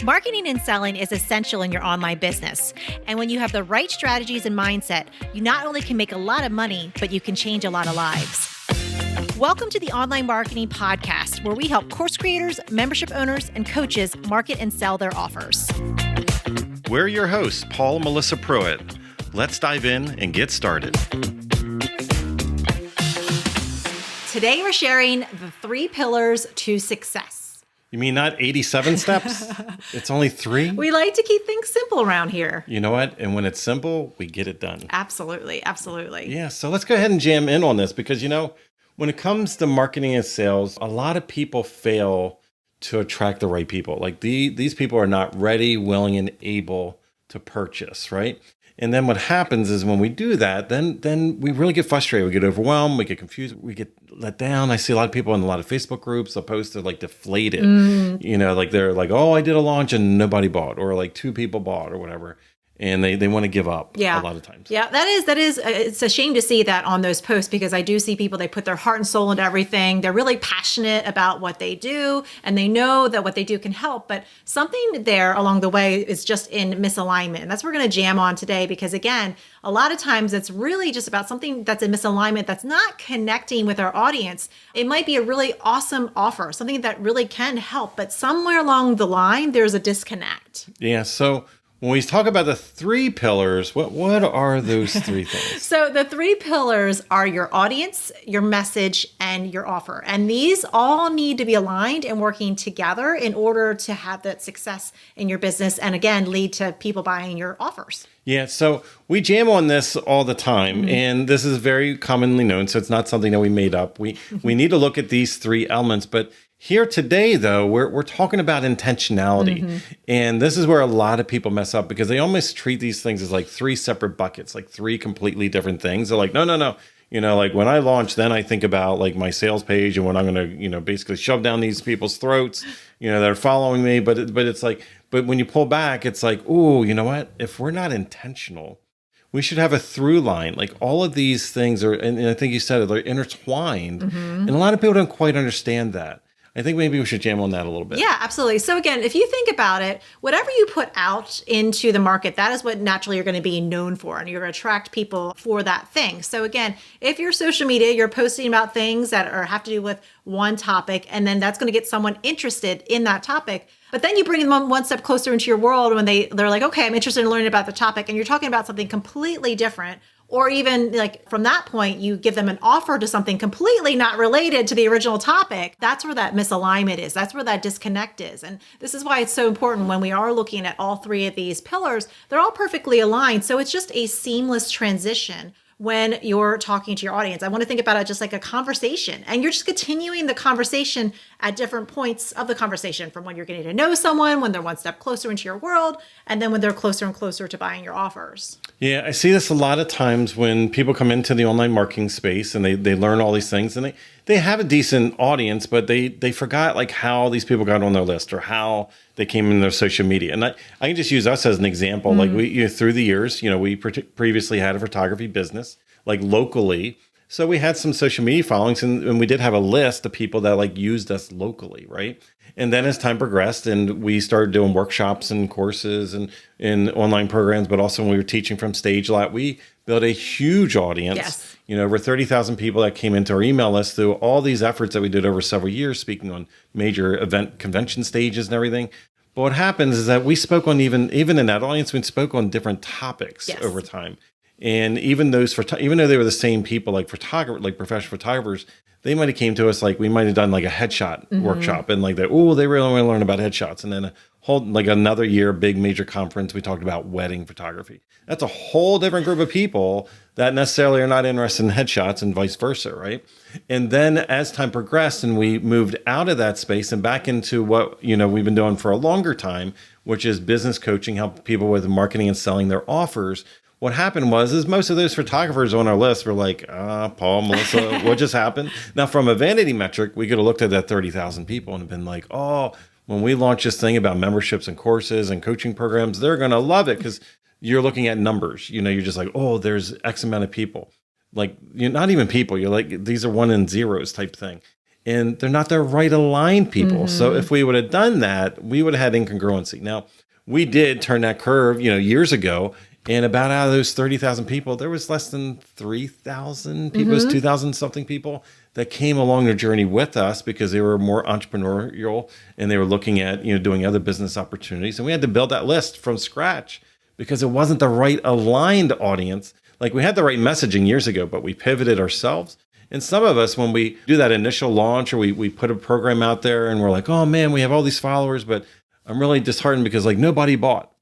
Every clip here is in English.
Marketing and selling is essential in your online business. And when you have the right strategies and mindset, you not only can make a lot of money, but you can change a lot of lives. Welcome to the Online Marketing Podcast, where we help course creators, membership owners, and coaches market and sell their offers. We're your hosts, Paul and Melissa Pruitt. Let's dive in and get started. Today, we're sharing the 3 pillars to success. You mean not 87 steps? It's only 3? We like to keep things simple around here. You know what? And when it's simple, we get it done. Absolutely. Absolutely. Yeah, so let's go ahead and jam in on this because, when it comes to marketing and sales, a lot of people fail to attract the right people. Like these people are not ready, willing, and able to purchase, right? And then what happens is when we do that, then we really get frustrated. We get overwhelmed. We get confused. We get let down. I see a lot of people in a lot of Facebook groups, they'll post they're like deflated. Like they're like, oh, I did a launch and nobody bought, or like 2 people bought or whatever. And they want to give up a lot of times. Yeah, that is, it's a shame to see that on those posts because I do see people, they put their heart and soul into everything. They're really passionate about what they do and they know that what they do can help. But something there along the way is just in misalignment. And that's what we're going to jam on today because again, a lot of times it's really just about something that's in misalignment that's not connecting with our audience. It might be a really awesome offer, something that really can help, but somewhere along the line, there's a disconnect. Yeah, so when we talk about the 3 pillars, what are those 3 things? So the 3 pillars are your audience, your message, and your offer. And these all need to be aligned and working together in order to have that success in your business and again, lead to people buying your offers. Yeah, so we jam on this all the time, and this is very commonly known, so it's not something that we made up. We need to look at these 3 elements, but here today, though, we're talking about intentionality, and this is where a lot of people mess up because they almost treat these things as like 3 separate buckets, like 3 completely different things. They're like, no. Like when I launch, then I think about like my sales page and what I'm going to, basically shove down these people's throats, that are following me. But it's like, but when you pull back, it's like, oh, you know what? If we're not intentional, we should have a through line. Like all of these things are, and I think you said it, they're intertwined. And a lot of people don't quite understand that. I think maybe we should jam on that a little bit. Yeah, absolutely. So again, if you think about it, whatever you put out into the market, that is what naturally you're going to be known for, and you're going to attract people for that thing. So again, if your social media, you're posting about things that have to do with one topic, and then that's going to get someone interested in that topic. But then you bring them one step closer into your world when they're like, okay, I'm interested in learning about the topic, and you're talking about something completely different. Or even like from that point, you give them an offer to something completely not related to the original topic. That's where that misalignment is. That's where that disconnect is. And this is why it's so important when we are looking at all 3 of these pillars, they're all perfectly aligned. So it's just a seamless transition when you're talking to your audience. I want to think about it just like a conversation, and you're just continuing the conversation at different points of the conversation, from when you're getting to know someone, when they're one step closer into your world, and then when they're closer and closer to buying your offers. Yeah, I see this a lot of times when people come into the online marketing space and they learn all these things and they have a decent audience, but they forgot like how these people got on their list or how they came in their social media. And I can just use us as an example. Like we, through the years, we previously had a photography business, like locally. So we had some social media followings and we did have a list of people that like used us locally, right? And then as time progressed and we started doing workshops and courses and online programs, but also when we were teaching from stage a lot, we built a huge audience. Yes. Over 30,000 people that came into our email list through all these efforts that we did over several years, speaking on major event convention stages and everything. But what happens is that we spoke on even in that audience, we spoke on different topics over time. And even those, even though they were the same people, like professional photographers, they might have came to us like we might have done like a headshot workshop and like that. Oh, they really want to learn about headshots. And then a whole like another year, big major conference, we talked about wedding photography. That's a whole different group of people that necessarily are not interested in headshots and vice versa, right? And then as time progressed and we moved out of that space and back into what we've been doing for a longer time, which is business coaching, help people with marketing and selling their offers. What happened was most of those photographers on our list were like, Paul, Melissa, what just happened? Now, from a vanity metric, we could have looked at that 30,000 people and been like, oh, when we launch this thing about memberships and courses and coaching programs, they're going to love it because you're looking at numbers. You're just like, oh, there's X amount of people. Like, you're not even people. You're like, these are 1 and zeros type thing. and they're not the right aligned people. So if we would have done that, we would have had incongruency. Now, we did turn that curve, years ago, and about out of those 30,000 people, there was less than 3,000 people, it was 2,000 something people that came along their journey with us because they were more entrepreneurial and they were looking at, doing other business opportunities. And we had to build that list from scratch because it wasn't the right aligned audience. Like we had the right messaging years ago, but we pivoted ourselves. And some of us, when we do that initial launch or we put a program out there and we're like, oh man, we have all these followers, but I'm really disheartened because like nobody bought.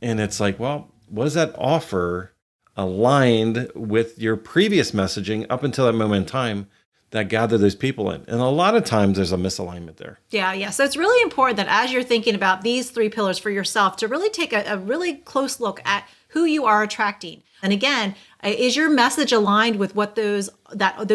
And it's like, well, was that offer aligned with your previous messaging up until that moment in time that gathered those people in? And a lot of times there's a misalignment there. Yeah. So it's really important that as you're thinking about these 3 pillars for yourself, to really take a really close look at who you are attracting. And again, is your message aligned with what those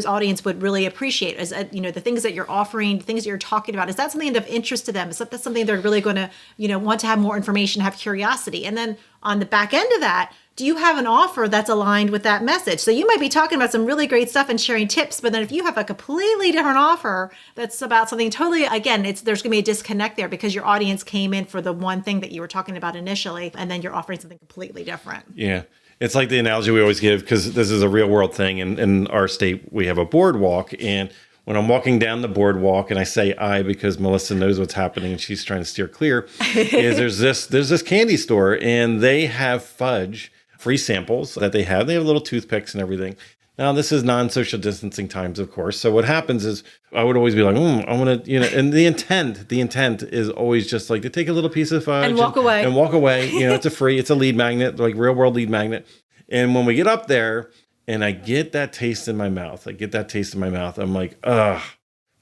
audience would really appreciate? Is the things that you're offering, things that you're talking about, is that something of interest to them? Is that something they're really going to, want to have more information, have curiosity? And then on the back end of that, do you have an offer that's aligned with that message? So you might be talking about some really great stuff and sharing tips, but then if you have a completely different offer that's about something totally, again, there's going to be a disconnect there because your audience came in for the one thing that you were talking about initially, and then you're offering something completely different. Yeah. It's like the analogy we always give, because this is a real world thing. In our state, we have a boardwalk, and when I'm walking down the boardwalk, and I say I because Melissa knows what's happening and she's trying to steer clear, is there's this candy store, and they have fudge free samples that they have. They have little toothpicks and everything. Now, this is non-social distancing times, of course. So what happens is I would always be like, I want to, and the intent is always just like to take a little piece of fudge and walk away. And walk away. It's a lead magnet, like real world lead magnet. And when we get up there and I get that taste in my mouth, I'm like,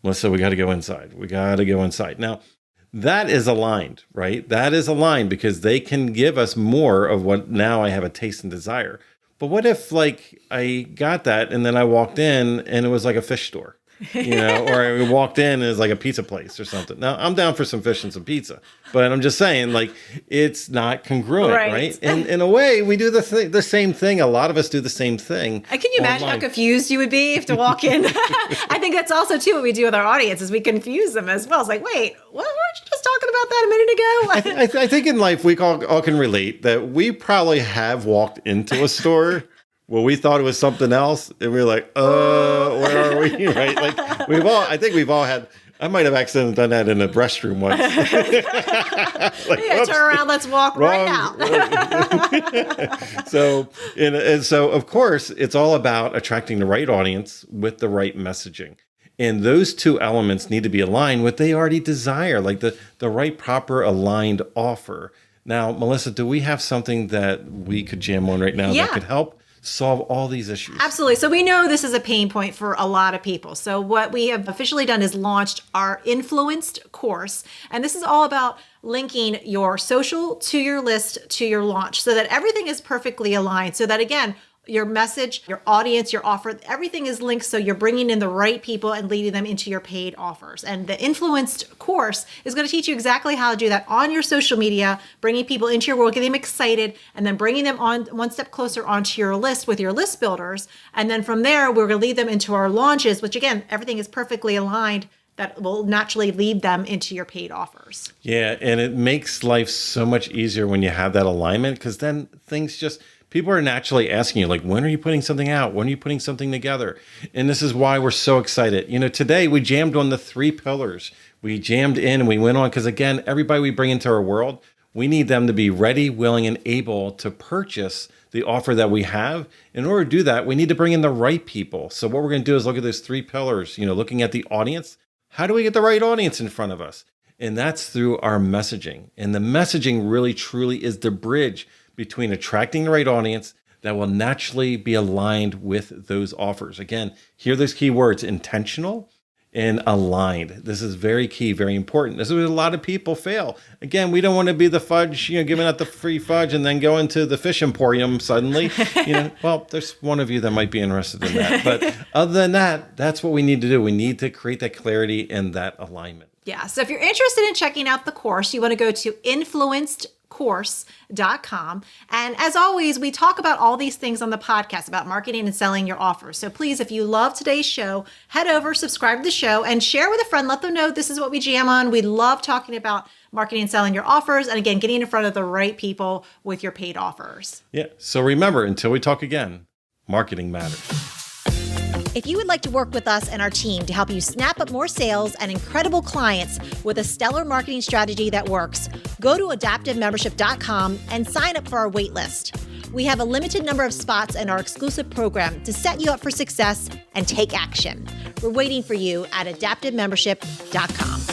Melissa, we got to go inside. Now, that is aligned, right? That is aligned because they can give us more of what now I have a taste and desire. But what if like I got that and then I walked in and it was like a fish store, or I walked in and it was like a pizza place or something. Now I'm down for some fish and some pizza, but I'm just saying like it's not congruent, right? And in a way we do the same thing. A lot of us do the same thing. Can you imagine how confused you would be if to walk in? I think that's also too what we do with our audience is we confuse them as well. It's like, wait, what weren't you just talking about that a minute ago? I think in life we all can relate that we probably have walked into a store where we thought it was something else, and we were like, where are we? Right? Like I think we've all had. I might have accidentally done that in a restroom once. Turn around, let's walk right now. So of course, it's all about attracting the right audience with the right messaging. And those two elements need to be aligned with what they already desire, like the right, proper, aligned offer. Now, Melissa, do we have something that we could jam on right now that could help solve all these issues? Absolutely. So we know this is a pain point for a lot of people. So what we have officially done is launched our influenced course. And this is all about linking your social to your list to your launch so that everything is perfectly aligned. So that again, your message, your audience, your offer, everything is linked so you're bringing in the right people and leading them into your paid offers. And the influenced course is going to teach you exactly how to do that on your social media, bringing people into your world, getting them excited, and then bringing them on one step closer onto your list with your list builders. And then from there, we're going to lead them into our launches, which again, everything is perfectly aligned that will naturally lead them into your paid offers. Yeah, and it makes life so much easier when you have that alignment because then people are naturally asking you, like, when are you putting something out? When are you putting something together? And this is why we're so excited. Today we jammed on the 3 pillars. We jammed in and we went on because, again, everybody we bring into our world, we need them to be ready, willing, and able to purchase the offer that we have. In order to do that, we need to bring in the right people. So what we're going to do is look at those 3 pillars, looking at the audience. How do we get the right audience in front of us? And that's through our messaging. And the messaging really, truly is the bridge between attracting the right audience that will naturally be aligned with those offers. Again, hear those key words, intentional and aligned. This is very key, very important. This is where a lot of people fail. Again, we don't want to be the fudge, giving out the free fudge and then go into the fish emporium suddenly. Well, there's one of you that might be interested in that. But other than that, that's what we need to do. We need to create that clarity and that alignment. Yeah. So if you're interested in checking out the course, you want to go to influenced course.com. And as always, we talk about all these things on the podcast about marketing and selling your offers. So please, if you love today's show, head over, subscribe to the show, and share with a friend. Let them know this is what we jam on. We love talking about marketing and selling your offers. And again, getting in front of the right people with your paid offers. Yeah. So remember, until we talk again, marketing matters. If you would like to work with us and our team to help you snap up more sales and incredible clients with a stellar marketing strategy that works, go to adaptivemembership.com and sign up for our wait list. We have a limited number of spots in our exclusive program to set you up for success and take action. We're waiting for you at adaptivemembership.com.